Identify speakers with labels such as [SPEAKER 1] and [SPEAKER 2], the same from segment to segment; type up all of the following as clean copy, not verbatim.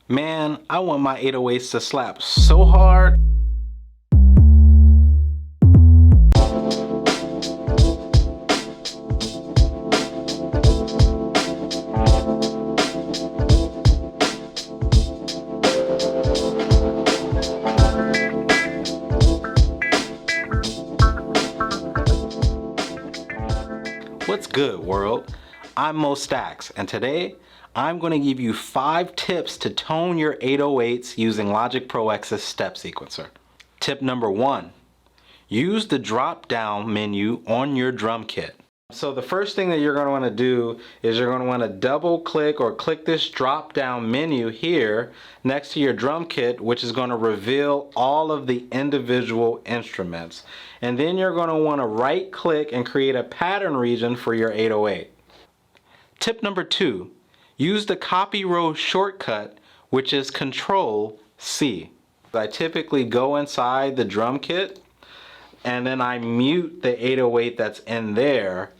[SPEAKER 1] Man, I want my 808s to slap so hard. What's good, world? I'm Mo Stacks, and today I'm going to give you 5 tips to tone your 808s using Logic Pro X's step sequencer. Tip number 1, use the drop-down menu on your drum kit. So the first thing that you're going to want to do is you're going to want to double click or click this drop down menu here next to your drum kit, which is going to reveal all of the individual instruments. And then you're going to want to right click and create a pattern region for your 808. Tip number 2, use the copy row shortcut, which is Control C. I typically go inside the drum kit and then I mute the 808 that's in there.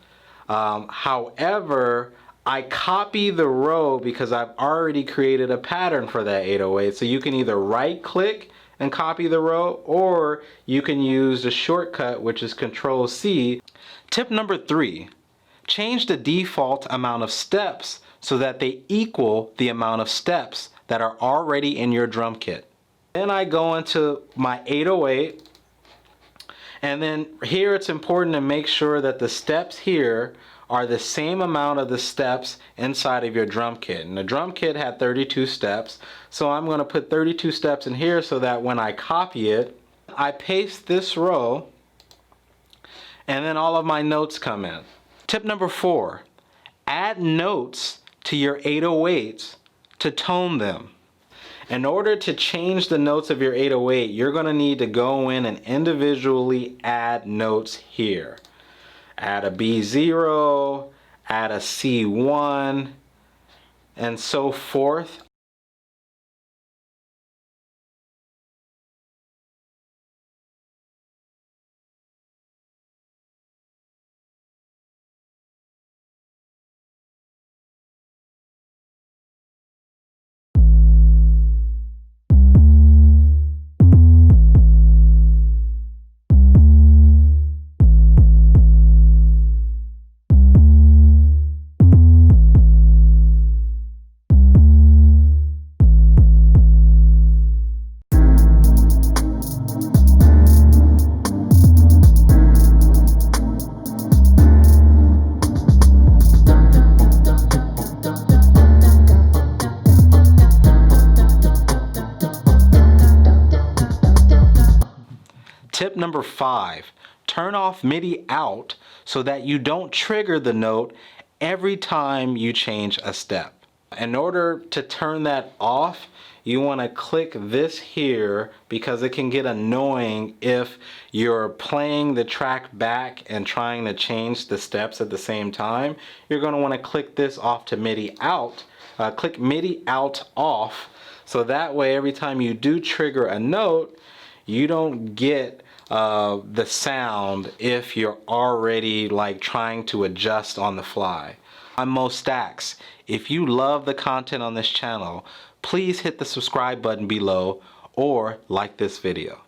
[SPEAKER 1] However, I copy the row because I've already created a pattern for that 808. So you can either right click and copy the row, or you can use the shortcut, which is Control C. Tip number 3, change the default amount of steps so that they equal the amount of steps that are already in your drum kit. Then I go into my 808. And then here it's important to make sure that the steps here are the same amount of the steps inside of your drum kit. And the drum kit had 32 steps, so I'm going to put 32 steps in here so that when I copy it, I paste this row and then all of my notes come in. Tip number 4, add notes to your 808s to tone them. In order to change the notes of your 808, you're going to need to go in and individually add notes here. Add a B0, add a C1, and so forth. Tip number 5, turn off MIDI out so that you don't trigger the note every time you change a step. In order to turn that off, you want to click this here because it can get annoying if you're playing the track back and trying to change the steps at the same time. You're going to want to click this off to MIDI out. Click MIDI out off, so that way every time you do trigger a note, you don't get the sound if you're already like trying to adjust on the fly. I'm Mo Stacks. If you love the content on this channel, please hit the subscribe button below or like this video.